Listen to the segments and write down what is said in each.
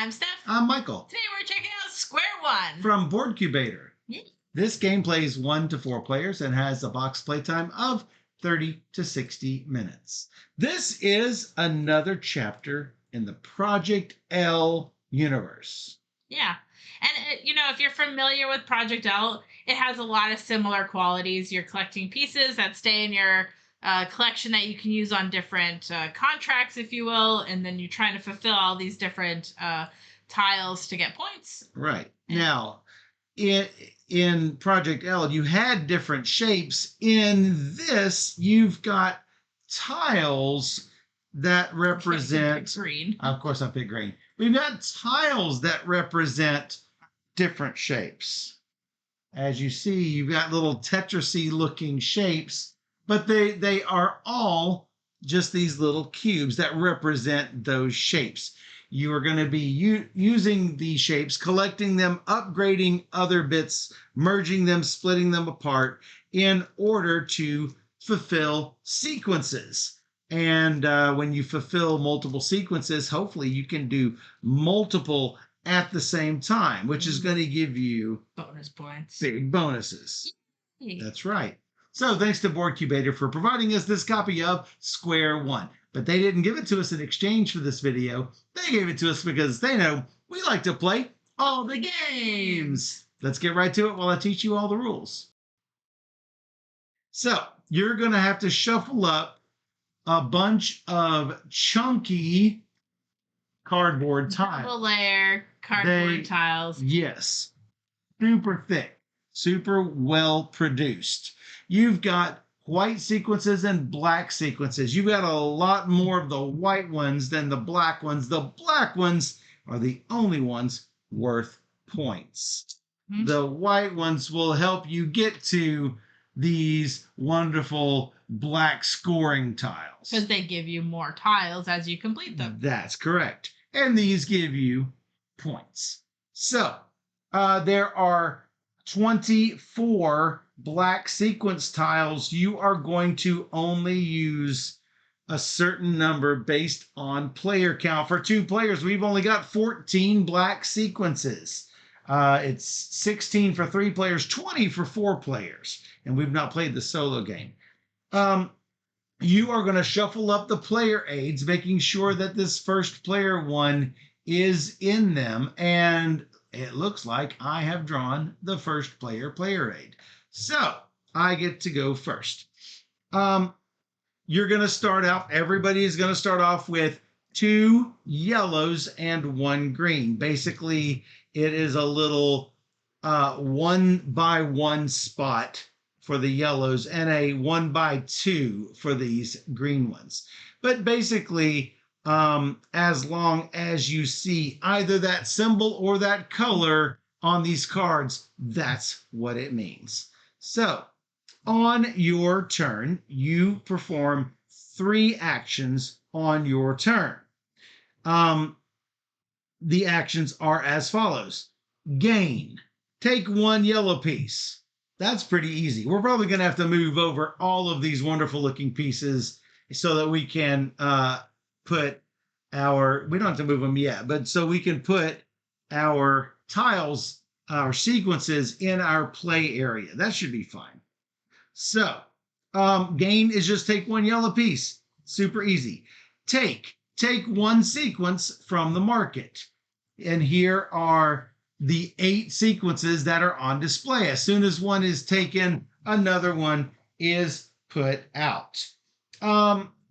I'm Steph. I'm Michael. Today we're checking out Square One. From Board Cubator. Yeah. This game plays 1 to 4 players and has a box playtime of 30 to 60 minutes. This is another chapter in the Project L universe. Yeah. And, if you're familiar with Project L, it has a lot of similar qualities. You're collecting pieces that stay in your collection that you can use on different contracts, if you will. And then you're trying to fulfill all these different tiles to get points. Right. Now, in Project L, you had different shapes. In this, you've got tiles that represent green. Of course, I picked green. We've got tiles that represent different shapes. As you see, you've got little Tetrisy looking shapes, but they are all just these little cubes that represent those shapes. You are going to be using these shapes, collecting them, upgrading other bits, merging them, splitting them apart in order to fulfill sequences. And when you fulfill multiple sequences, hopefully you can do multiple at the same time, which is going to give you bonus points, big bonuses. Yay. That's right. So thanks to Board Cubator for providing us this copy of Square One. But they didn't give it to us in exchange for this video. They gave it to us because they know we like to play all the games. Let's get right to it while I teach you all the rules. So you're going to have to shuffle up a bunch of chunky cardboard tiles. Double layer cardboard tiles. Yes. Super thick. Super well produced. You've got white sequences and black sequences. You've got a lot more of the white ones than the black ones. The black ones are the only ones worth points. Mm-hmm. The white ones will help you get to these wonderful black scoring tiles. Because they give you more tiles as you complete them. That's correct. And these give you points. So there are 24 black sequence tiles. You are going to only use a certain number based on player count. For 2 players, we've only got 14 black sequences. It's 16 for 3 players, 20 for 4 players. And we've not played the solo game. You are going to shuffle up the player aids, making sure that this first player one is in them. And it looks like I have drawn the first player aid. So I get to go first. You're going to start out, everybody is going to start off with 2 yellows and 1 green. Basically, it is a little 1x1 spot for the yellows and a 1x2 for these green ones. But basically, as long as you see either that symbol or that color on these cards, that's what it means. So on your turn, you perform 3 actions on your turn. The actions are as follows. Gain. Take 1 yellow piece. That's pretty easy. We're probably going to have to move over all of these wonderful looking pieces so that we can put we don't have to move them yet, but so we can put our tiles, our sequences in our play area. That should be fine. So gain is just take 1 yellow piece. Super easy. Take 1 sequence from the market. And here are the 8 sequences that are on display. As soon as one is taken, another one is put out.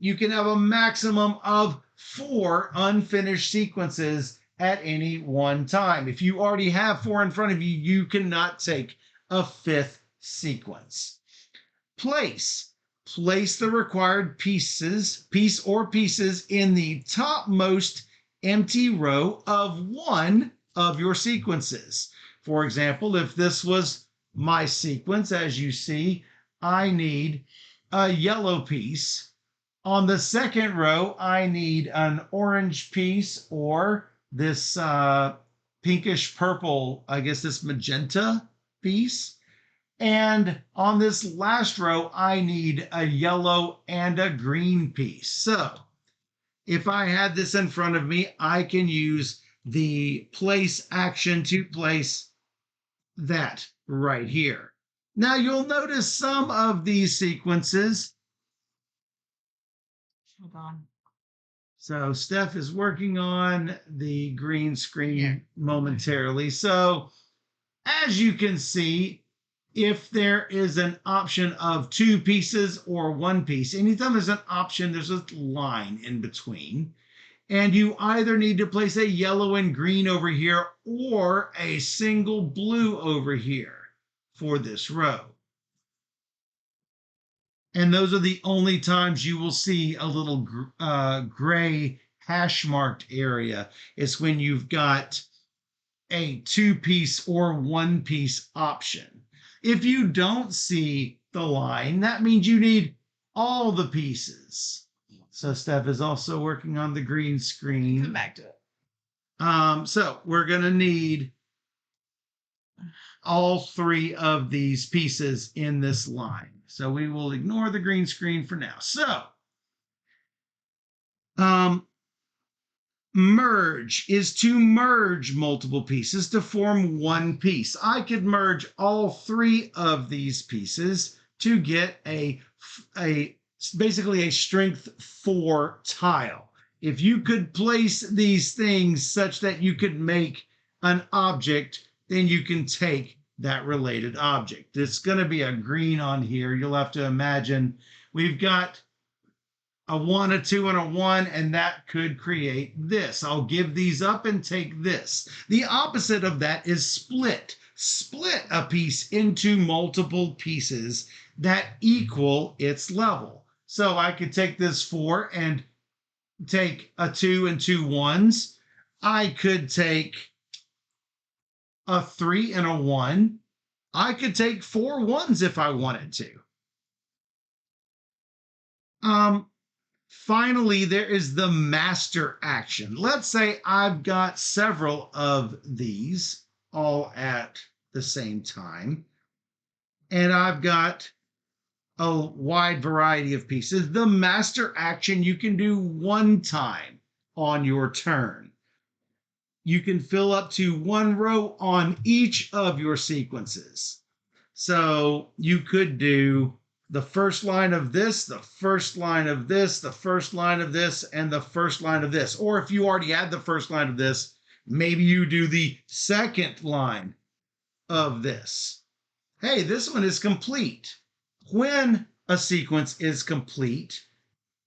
You can have a maximum of 4 unfinished sequences at any one time. If you already have 4 in front of you, you cannot take a 5th sequence. Place the required piece or pieces in the topmost empty row of one of your sequences. For example, if this was my sequence, as you see, I need a yellow piece. On the second row, I need an orange piece or this pinkish purple, I guess this magenta piece. And on this last row, I need a yellow and a green piece. So if I had this in front of me, I can use the place action to place that right here. Now you'll notice some of these sequences. Hold on. So Steph is working on the green screen momentarily. So as you can see, if there is an option of 2 pieces or 1 piece, anytime there's an option, there's a line in between. And you either need to place a yellow and green over here or a single blue over here for this row. And those are the only times you will see a little gray hash marked area. It's when you've got a 2-piece or 1-piece option. If you don't see the line, that means you need all the pieces. So Steph is also working on the green screen. Come back to it. So we're going to need all 3 of these pieces in this line. So we will ignore the green screen for now. So merge is to merge multiple pieces to form 1 piece. I could merge all 3 of these pieces to get a basically a strength 4 tile. If you could place these things such that you could make an object, then you can take that related object. It's going to be a green on here. You'll have to imagine we've got a 1, a 2, and a 1, and that could create this. I'll give these up and take this. The opposite of that is split. Split a piece into multiple pieces that equal its level. So I could take this 4 and take a 2 and 2 1s. I could take a 3 and a 1. I could take 4 1s if I wanted to. Finally, there is the master action. Let's say I've got several of these all at the same time, and I've got a wide variety of pieces. The master action you can do 1 time on your turn. You can fill up to 1 row on each of your sequences. So you could do the first line of this, the first line of this, the first line of this, and the first line of this. Or if you already had the first line of this, maybe you do the second line of this. Hey, this one is complete. When a sequence is complete,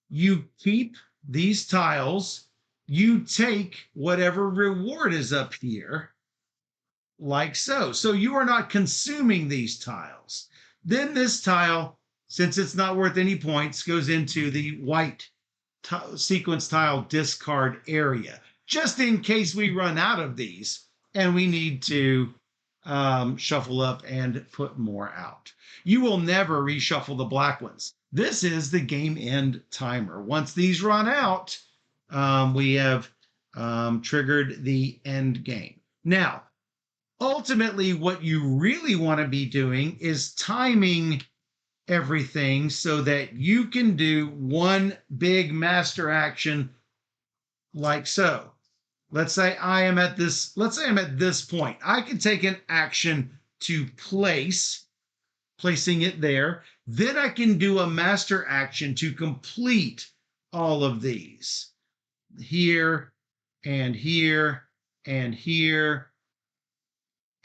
you keep these tiles, you take whatever reward is up here, like so. So you are not consuming these tiles. Then this tile, since it's not worth any points, goes into the white sequence tile discard area, just in case we run out of these and we need to shuffle up and put more out. You will never reshuffle the black ones. This is the game end timer. Once these run out, we have triggered the end game. Now, ultimately, what you really want to be doing is timing everything so that you can do one big master action like so. Let's say I'm at this point. I can take an action to placing it there. Then I can do a master action to complete all of these. Here and here and here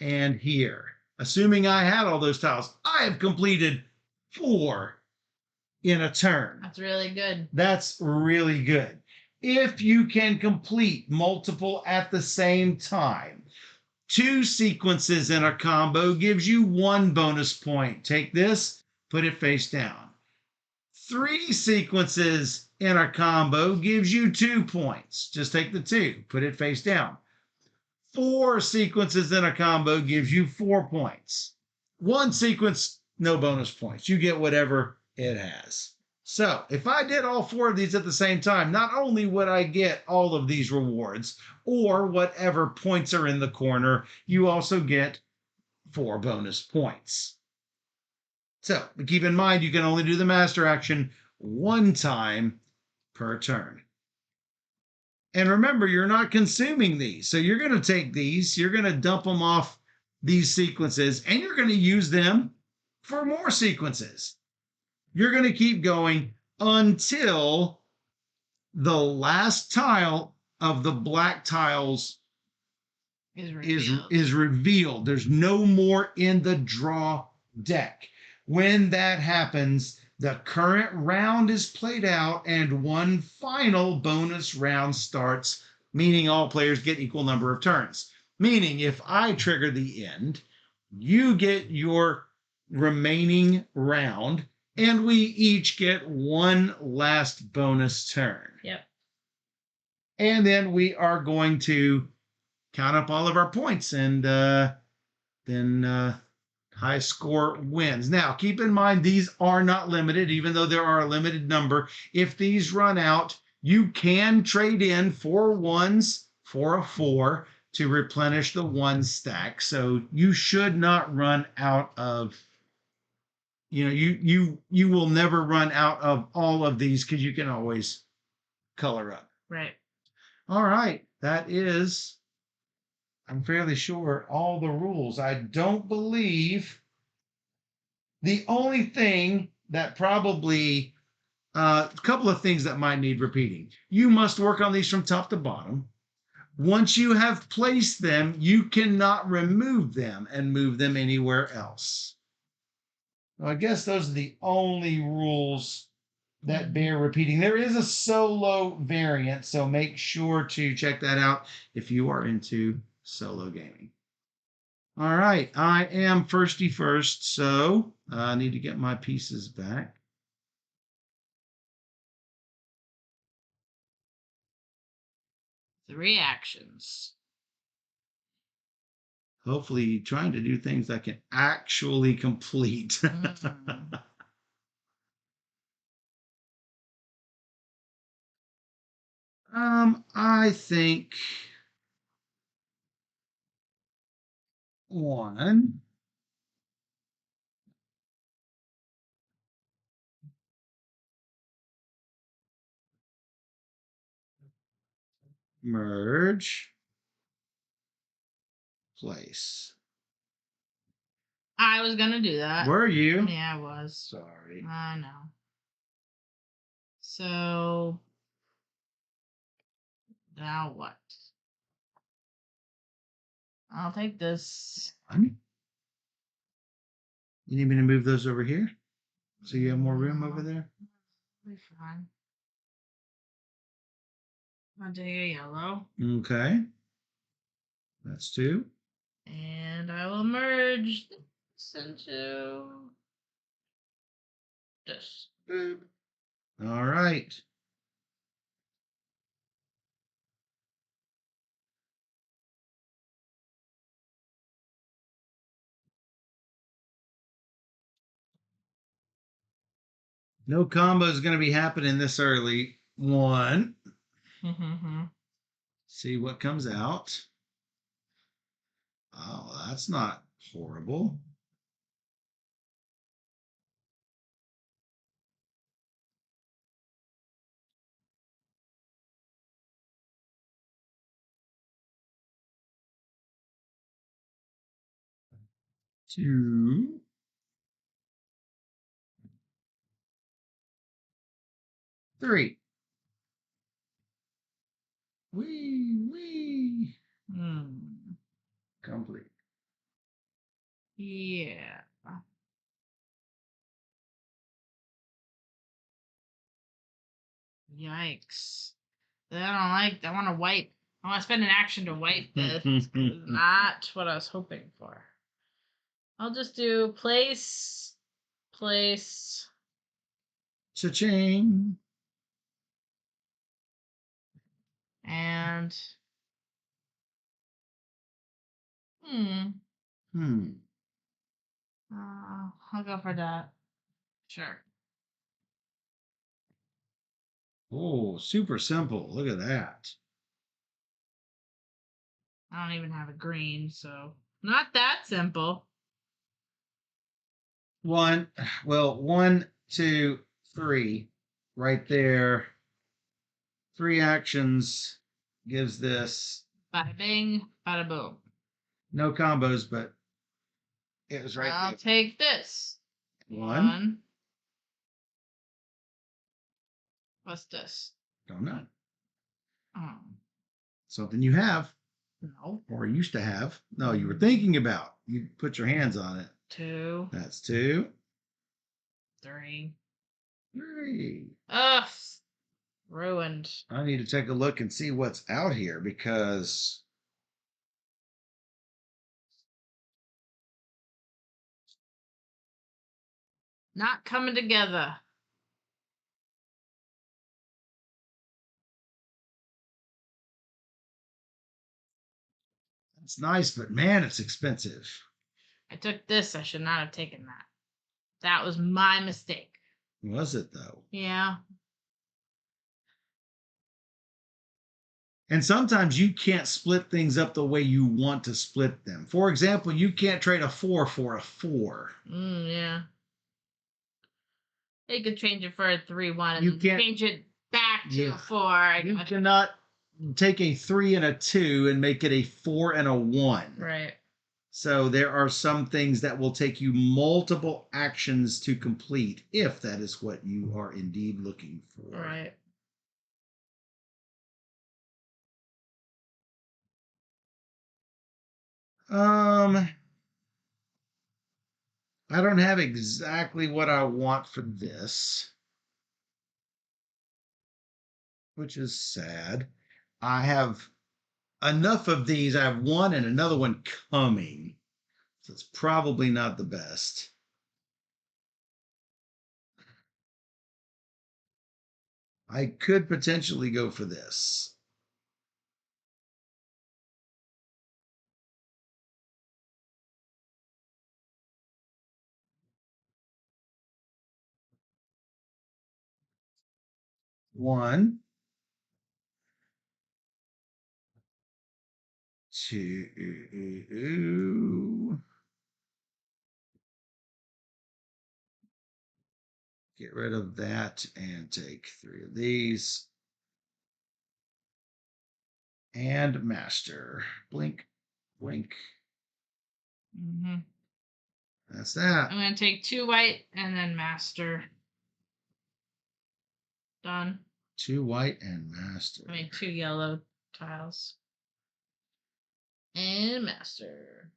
and here. Assuming I had all those tiles, I have completed 4 in a turn. That's really good. That's really good. If you can complete multiple at the same time, 2 sequences in a combo gives you 1 bonus point. Take this, put it face down. 3 sequences in a combo gives you 2 points. Just take the 2, put it face down. 4 sequences in a combo gives you 4 points. 1 sequence, no bonus points. You get whatever it has. So if I did all 4 of these at the same time, not only would I get all of these rewards or whatever points are in the corner, you also get 4 bonus points. So keep in mind, you can only do the master action 1 time per turn. And remember, you're not consuming these. So you're going to take these, you're going to dump them off these sequences, and you're going to use them for more sequences. You're going to keep going until the last tile of the black tiles is revealed. There's no more in the draw deck. When that happens, the current round is played out and one final bonus round starts, meaning all players get equal number of turns. Meaning if I trigger the end, you get your remaining round and we each get one last bonus turn. Yep. And then we are going to count up all of our points, and then high score wins. Now, keep in mind, these are not limited, even though there are a limited number. If these run out, you can trade in 4 ones for a 4 to replenish the 1 stack. So you should not run out of, you will never run out of all of these because you can always color up. Right. All right. That is, I'm fairly sure, all the rules. I don't believe the only thing that probably, a couple of things that might need repeating. You must work on these from top to bottom. Once you have placed them, you cannot remove them and move them anywhere else. Well, I guess those are the only rules that bear repeating. There is a solo variant, so make sure to check that out if you are into solo gaming. All right, I am firsty first, so I need to get my pieces back. Three actions. Hopefully trying to do things I can actually complete. I think one, merge, place. I was gonna do that. Were you? Yeah, I was. Sorry. I know. So now what? I'll take this. You need me to move those over here so you have more room over there? Be fine. I'll take a yellow. Okay. That's 2. And I will merge this into this. Boop. All right. No combo is going to be happening this early. 1. See what comes out. Oh, that's not horrible. Two. 3. Wee. Complete. Yeah. Yikes. I want to wipe. I want to spend an action to wipe this. Not what I was hoping for. I'll just do place. Cha-ching. And I'll go for that. Sure. Oh, super simple. Look at that. I don't even have a green, so not that simple. 1, 1, 2, 3, right there. 3 actions. gives this Bada bing, bada boom. no combos, but it was right I'll there. take this. One. What's this? Don't know. Oh, Something you have no. or used to have. No, you were thinking about. You put your hands on it. 2, That's 2. 3. 3. Ugh. Ruined. I need to take a look and see what's out here because Not coming together. it's nice, but man, it's expensive. I took this. I should not have taken that. That was my mistake. Was it though? Yeah. And sometimes you can't split things up the way you want to split them. For example, you can't trade a 4 for a 4. Yeah. You could change it for a 3-1 and You can't change it back to a 4. You cannot take a 3 and a 2 and make it a 4 and a 1. Right. So there are some things that will take you multiple actions to complete if that is what you are indeed looking for. Right. I don't have exactly what I want for this, which is sad. I have enough of these. I have one and another one coming. So it's probably not the best. I could potentially go for this. One, two. Get rid of that and take 3 of these. And master. Blink, blink. Mm-hmm. That's that. I'm going to take 2 white and then master. Done. 2 white and master. 2 yellow tiles. And master.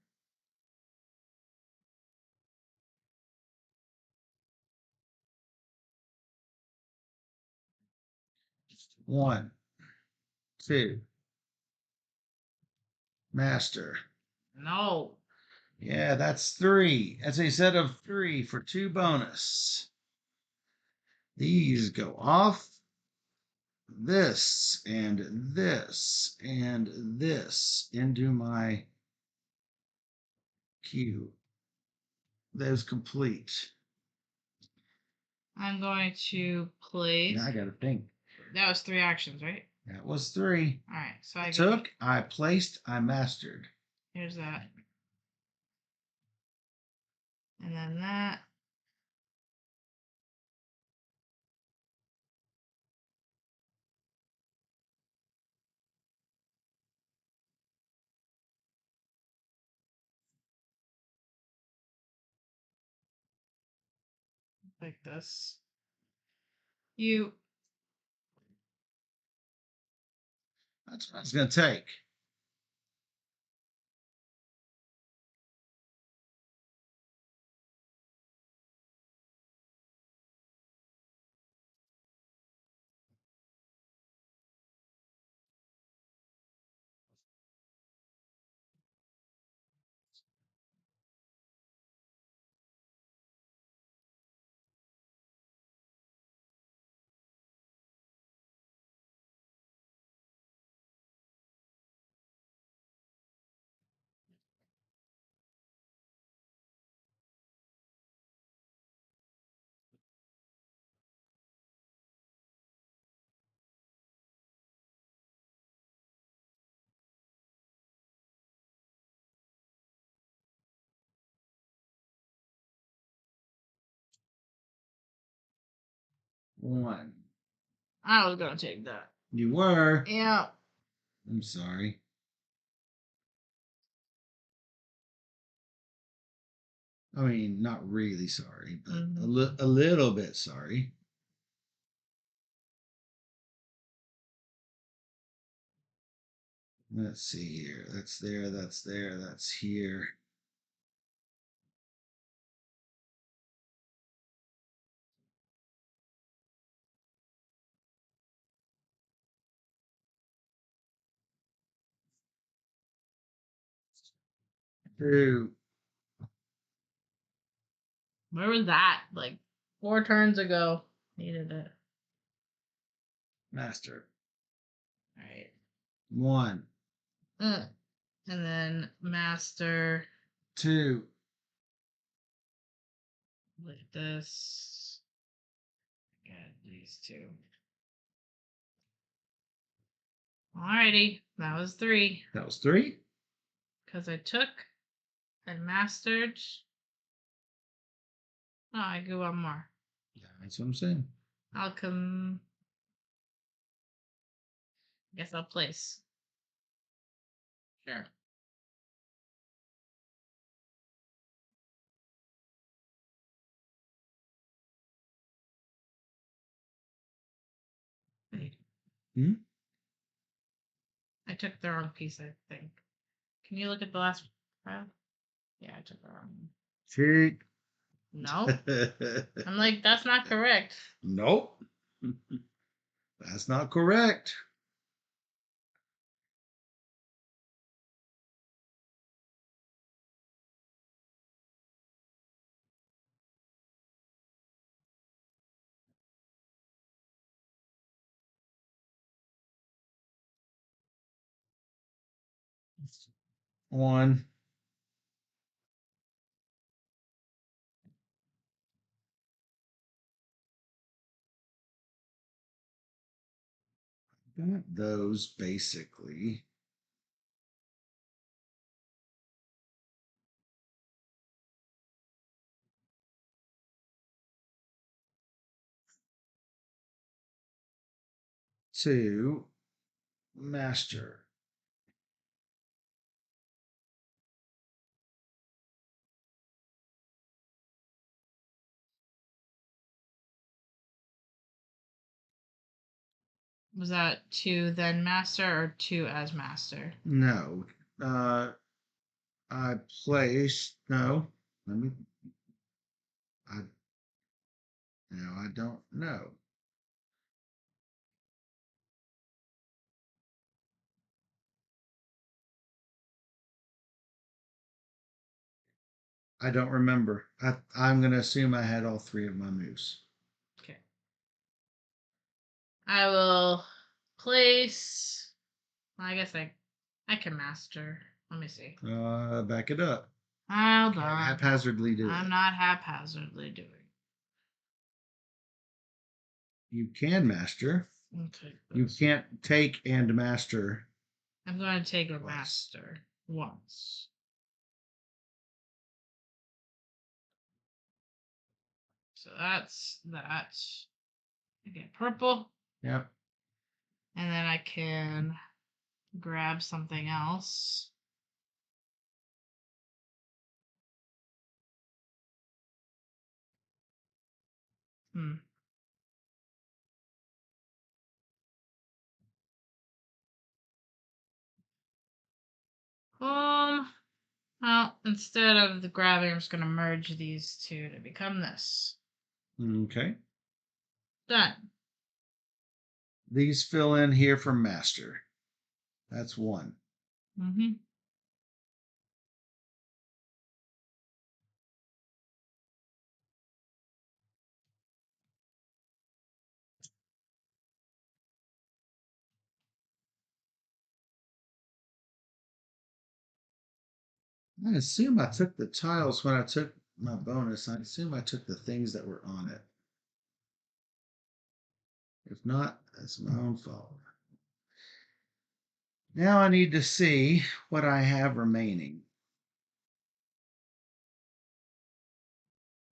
One, 2. Master. No. Yeah, that's 3. That's a set of 3 for 2 bonus. These go off. This and this and this into my queue. Those complete. I'm going to place. Now I got to think. That was 3 actions, right? That was 3. All right. So I took, I placed, I mastered. Here's that. And then that. Like this. That's what it's going to take. One. I was going to take that. You were. Yeah. I'm sorry. I mean, not really sorry, but a little bit sorry. Let's see here. That's there, that's there, that's here. Two, Where was that? Like 4 turns ago. Needed it. master. All right. One, And then master two, like this. Got these two. Alrighty, that was 3. that was three. Because I took and mastered. Oh, I go one more. That's what I'm saying. I'll come. Guess I'll place. Sure. Wait. Hmm? I took the wrong piece, I think. Can you look at the last file? Yeah, I took the wrong one. Cheat. No. I'm like, that's not correct. Nope. That's not correct. One. Got those basically. Two, master. Was that 2 then master or 2 as master? No. I placed. No. Let me. I. Now I don't know. I don't remember. I'm going to assume I had all three of my moves. Okay. I will place. Well, I guess I can master. Let me see. Back it up. Hold Can't on. haphazardly do I'm it. not haphazardly doing. You can master. Okay. You can't take and master. I'm going to take a Twice. master once. So that's that. I get purple, Yep. and then I can grab something else. Hmm. Well, instead of the grabbing, I'm just going to merge these two to become this. Okay. Done. These fill in here for master. That's one. Mm-hmm. I assume I took the tiles when I took my bonus. I assume I took the things that were on it. If not, that's my own fault. Now I need to see what I have remaining.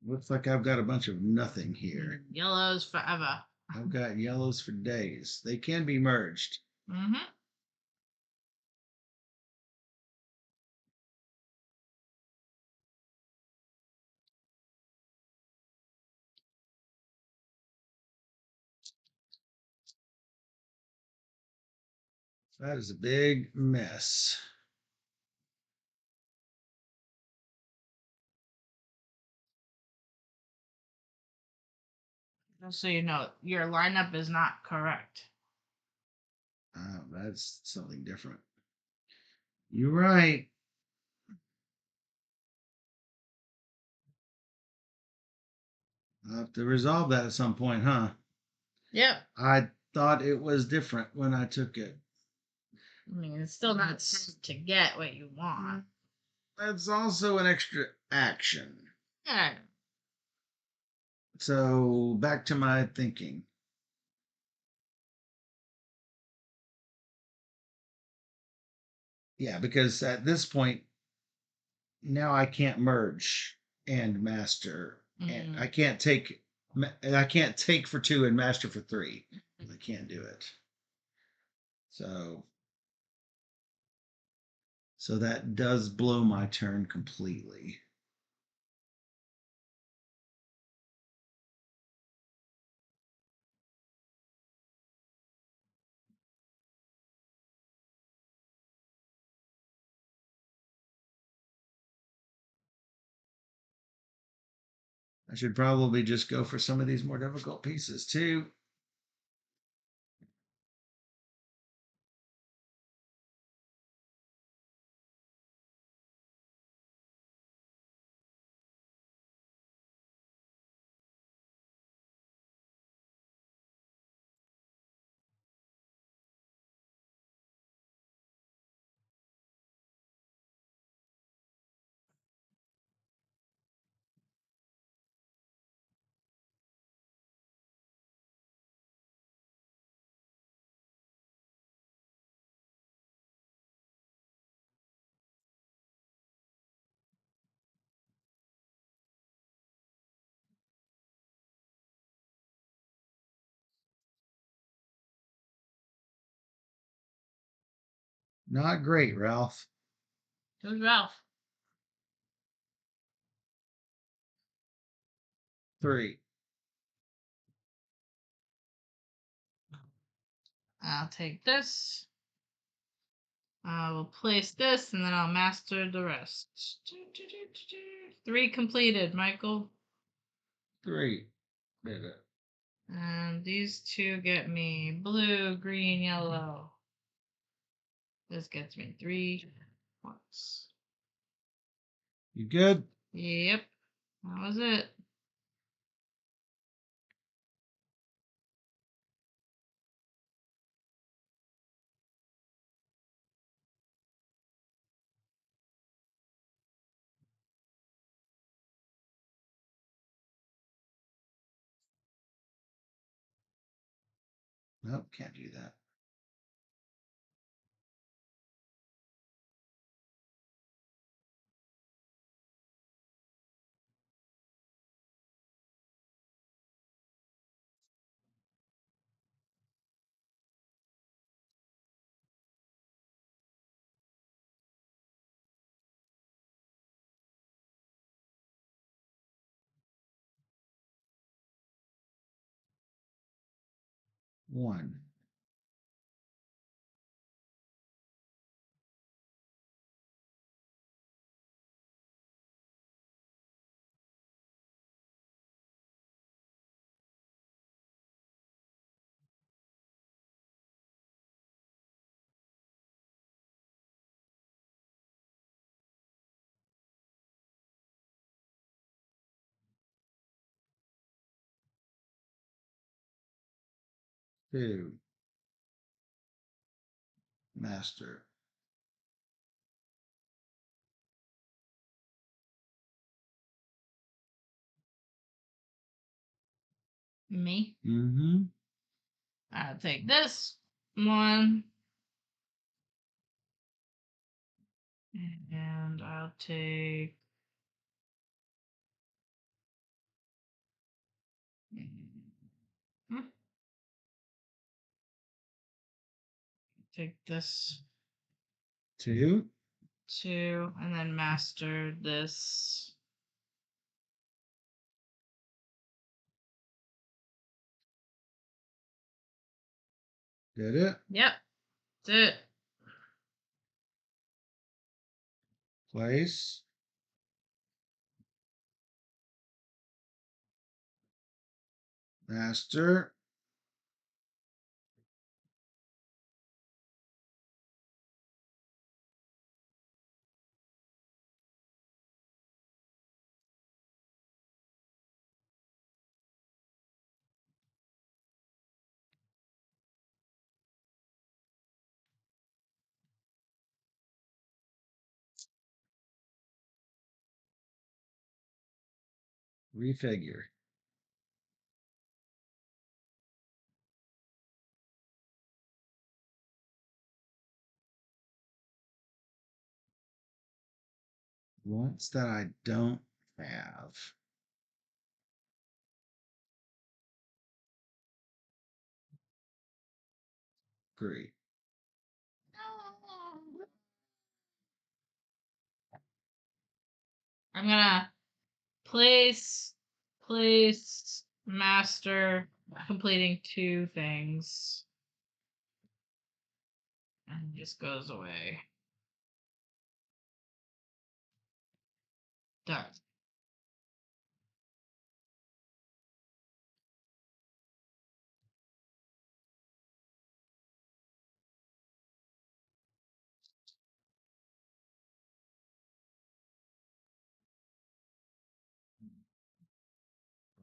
Looks like I've got a bunch of nothing here. Yellows forever. I've got yellows for days. They can be merged. Mm-hmm. That is a big mess. Just so you know, your lineup is not correct. Oh, that's something different. You're right. I'll have to resolve that at some point, huh? Yep. I thought it was different when I took it. I mean, it's still not safe to get what you want. That's also an extra action. Yeah. So back to my thinking. Yeah, because at this point, now I can't merge and master, and I can't take. I can't take for 2 and master for 3. I can't do it. So that does blow my turn completely. I should probably just go for some of these more difficult pieces too. Not great, Ralph. Who's Ralph? 3. I'll take this. I will place this, and then I'll master the rest. 3 completed, Michael. 3. Did it. And these 2 get me blue, green, yellow. This gets me 3 points. You good? Yep, that was it. Nope, can't do that. One. Two. Master. Me. Mm-hmm. I'll take this 1. And I'll take. Hmm, Take this 2. 2, and then master this. Did it? Yep, that's it. Place. Master. Refigure. Wants that I don't have. Great. I'm gonna place master, completing 2 things, and it just goes away. Done.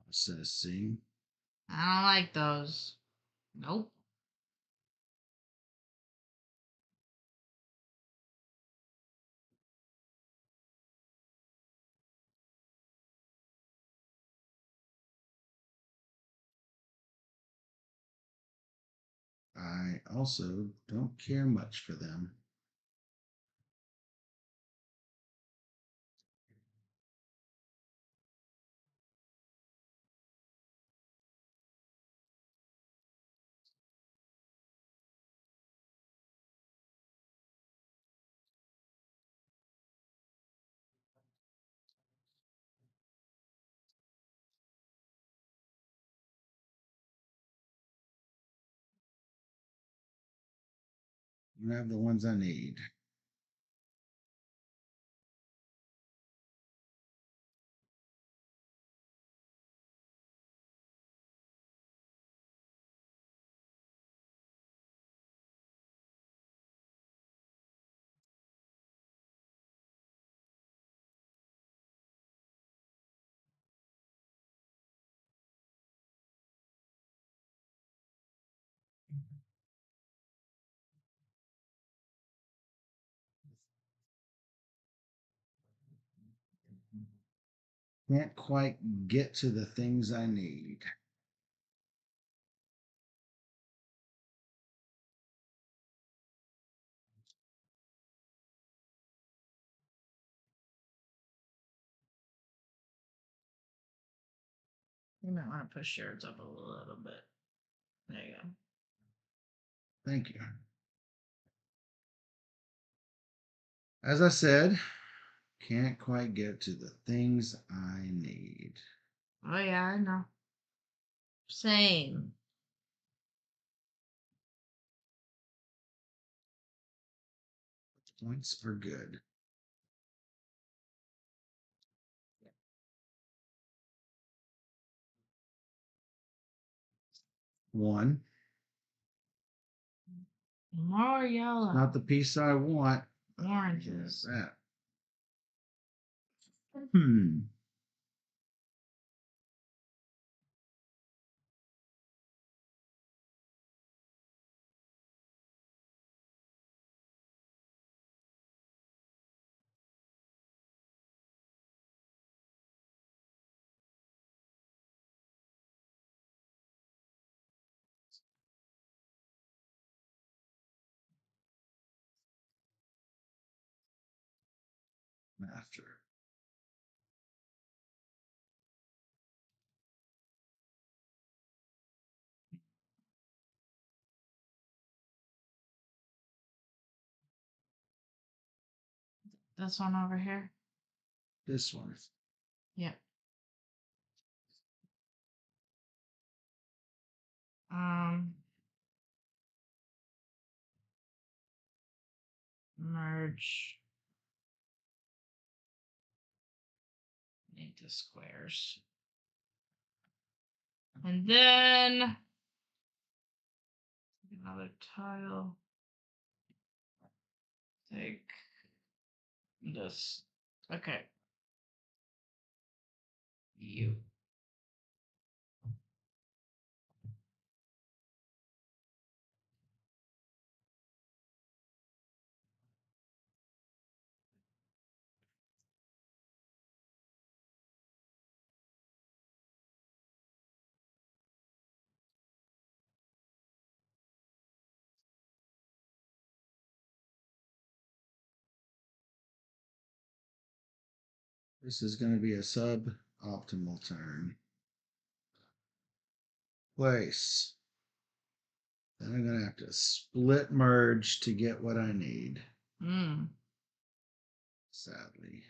Processing. I don't like those. Nope. I also don't care much for them. You have the ones I need. Can't quite get to the things I need. You might want to push yours up a little bit. There you go. Thank you. As I said, can't quite get to the things I need. Oh yeah, I know. Same. Points are good. One. More yellow. Not the piece I want. Oranges. That. Hmm. After. This one over here. This one. Yep. Um. Merge. the squares. And then another tile. Take this. Okay. You. This is going to be a suboptimal turn. Place. Then I'm going to have to split merge to get what I need. Sadly.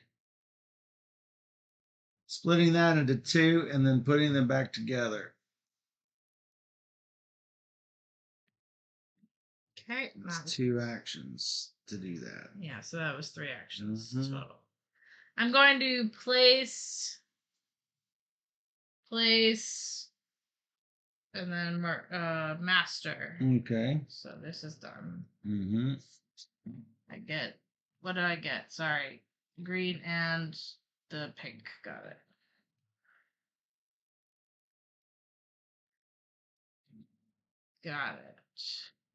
Splitting that into two and then putting them back together. Okay. That's 2 actions to do that. Yeah, so that was 3 actions total. I'm going to place, and then master. Okay. So this is done. Mm-hmm. I get, what did I get? Sorry, green and the pink. Got it. Got it.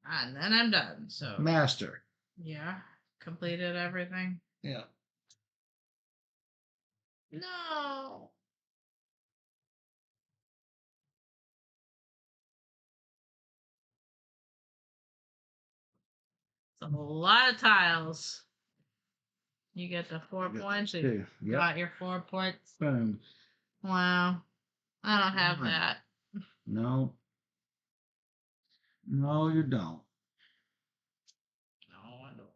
And then I'm done. So Master. yeah, completed everything. Yeah. No. It's a lot of tiles. You get the 4 points. You got your 4 points. Boom. Wow. I don't have that. No. No, you don't. No, I don't.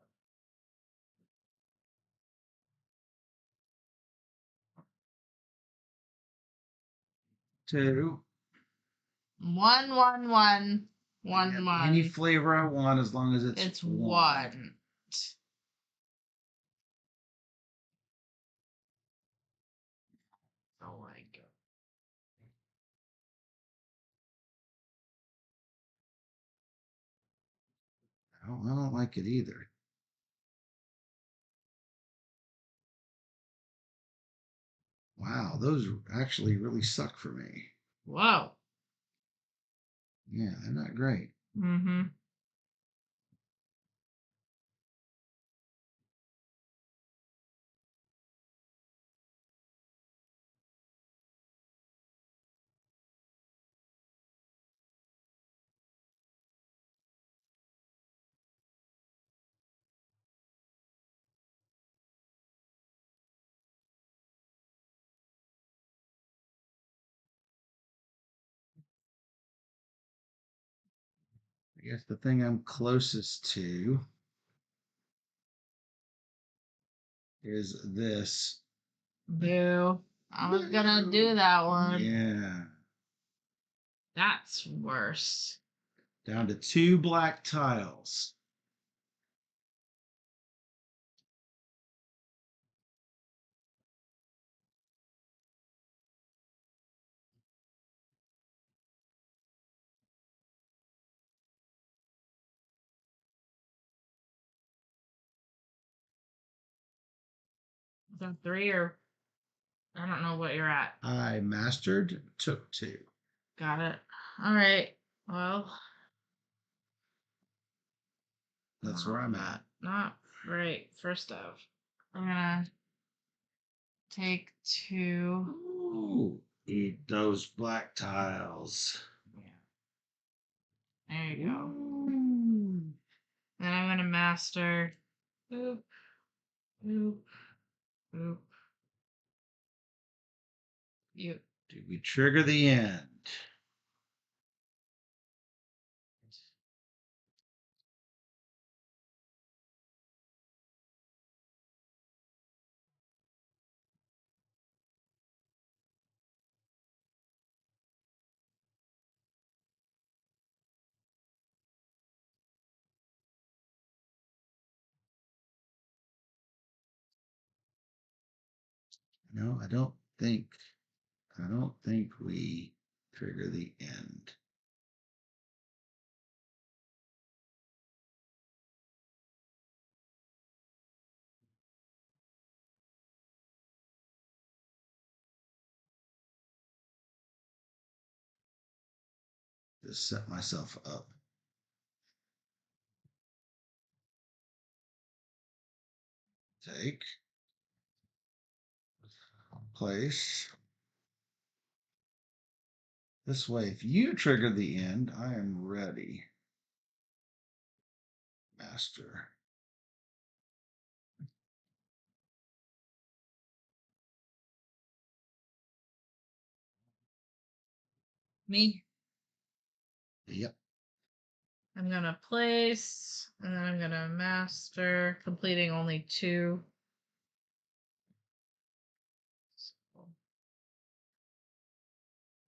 2. 1, 1, 1, 1, Yep. 1. Any flavor I want as long as it's 1. Oh my god. I don't like it either. Wow, those actually really suck for me. Whoa. Yeah, they're not great. Mm-hmm. I guess the thing I'm closest to is this. Boo. I was gonna do that one. Yeah. That's worse. Down to 2 black tiles. Is that 3 or I don't know what you're at. I mastered, took 2. Got it. All right. Well, That's where I'm at. Not great. First off, I'm gonna take 2. Ooh, eat those black tiles. Yeah. There you go. Ooh. Then I'm gonna master. Boop. Boop. Boop. You. Do we trigger the end? No, I don't don't think we trigger the end. Just set myself up. Take. Place. This way, if you trigger the end, I am ready. Master. Me? Yep. I'm going to place, and then I'm going to master, completing only 2.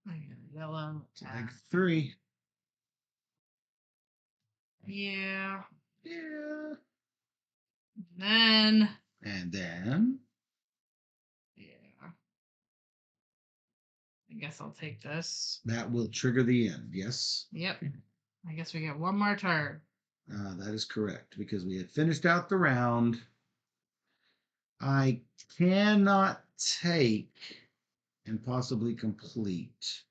I got yellow. Take 3. Yeah. Yeah. And And then. yeah. I guess I'll take this. That will trigger the end. Yes. Yep. I guess we get one more turn. That is correct because we had finished out the round. I cannot take and possibly complete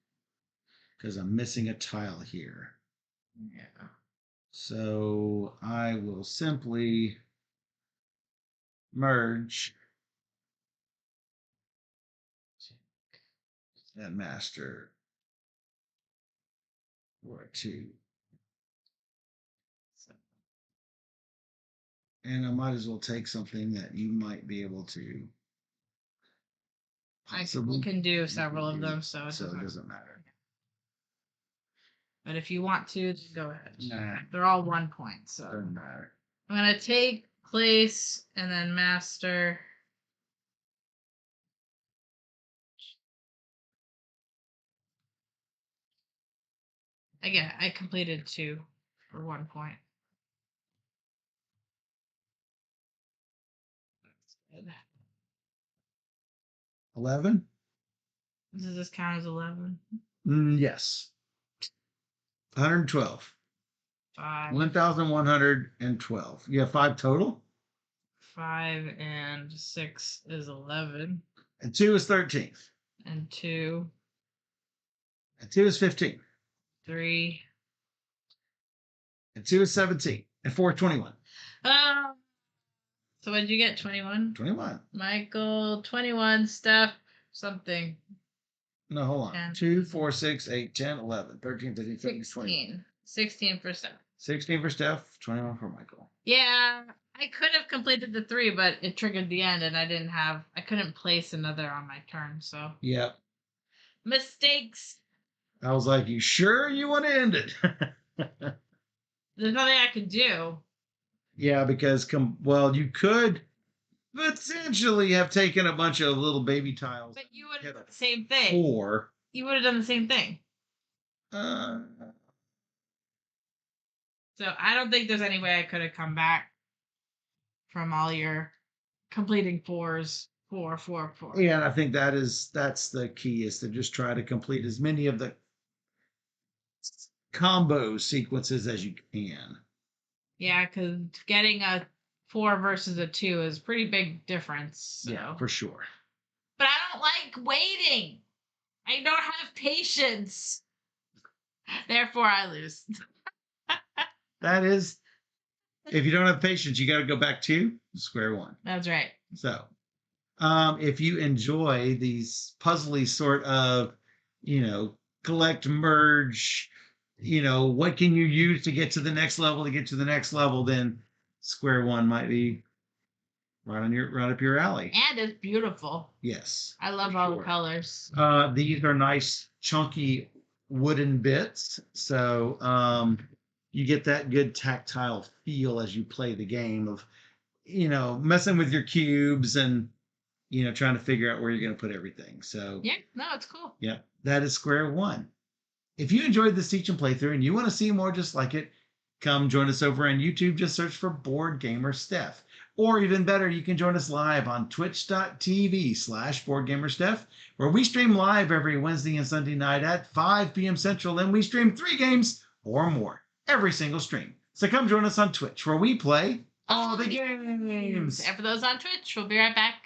because I'm missing a tile here. Yeah. So I will simply merge that master for 2. And I might as well take something that you might be able to. I can do several of them, so it doesn't matter. But if you want to, then go ahead. Nah, they're all 1 point, so doesn't matter. I'm gonna take, place, and then master. Again, I completed 2 for 1 point. That's good. 11? Does this count as 11? Yes. 112. 5. 1,112. You have 5 total? 5 and 6 is 11. And 2 is 13. And 2. And 2 is 15. 3. And 2 is 17. And 4 is 21. So what did you get? 21? 21. Michael, 21. Steph, something. No, hold on. 10. 2, 4, 6, 8, 10, 11, 13, 15, 16, 16. 16 for Steph. 16 for Steph, 21 for Michael. Yeah, I could have completed the 3, but it triggered the end, and I couldn't place another on my turn, so. Yep. Mistakes. I was like, you sure you want to end it? There's nothing I could do. Yeah, because, you could potentially have taken a bunch of little baby tiles. But you would have done the same thing. 4. You would have done the same thing. Uh, So I don't think there's any way I could have come back from all your completing 4s. 4, 4, 4. Yeah, and I think that's the key, is to just try to complete as many of the combo sequences as you can. Yeah, because getting a 4 versus a 2 is a pretty big difference. So. Yeah, for sure. But I don't like waiting. I don't have patience. Therefore, I lose. That is, if you don't have patience, you got to go back to square one. That's right. So, if you enjoy these puzzly sort of, collect, merge, what can you use to get to the next level, then square one might be right up your alley. And it's beautiful. Yes. I love all the colors. These are nice, chunky wooden bits. So, you get that good tactile feel as you play the game of, messing with your cubes and, trying to figure out where you're going to put everything. So yeah, no, it's cool. Yeah, that is square one. If you enjoyed this teach and playthrough and you want to see more just like it, come join us over on YouTube. Just search for Board Gamer Steph. Or even better, you can join us live on twitch.tv/BoardGamerSteph, where we stream live every Wednesday and Sunday night at 5 p.m. Central, and we stream 3 games or more every single stream. So come join us on Twitch, where we play all the games. And for those on Twitch, we'll be right back.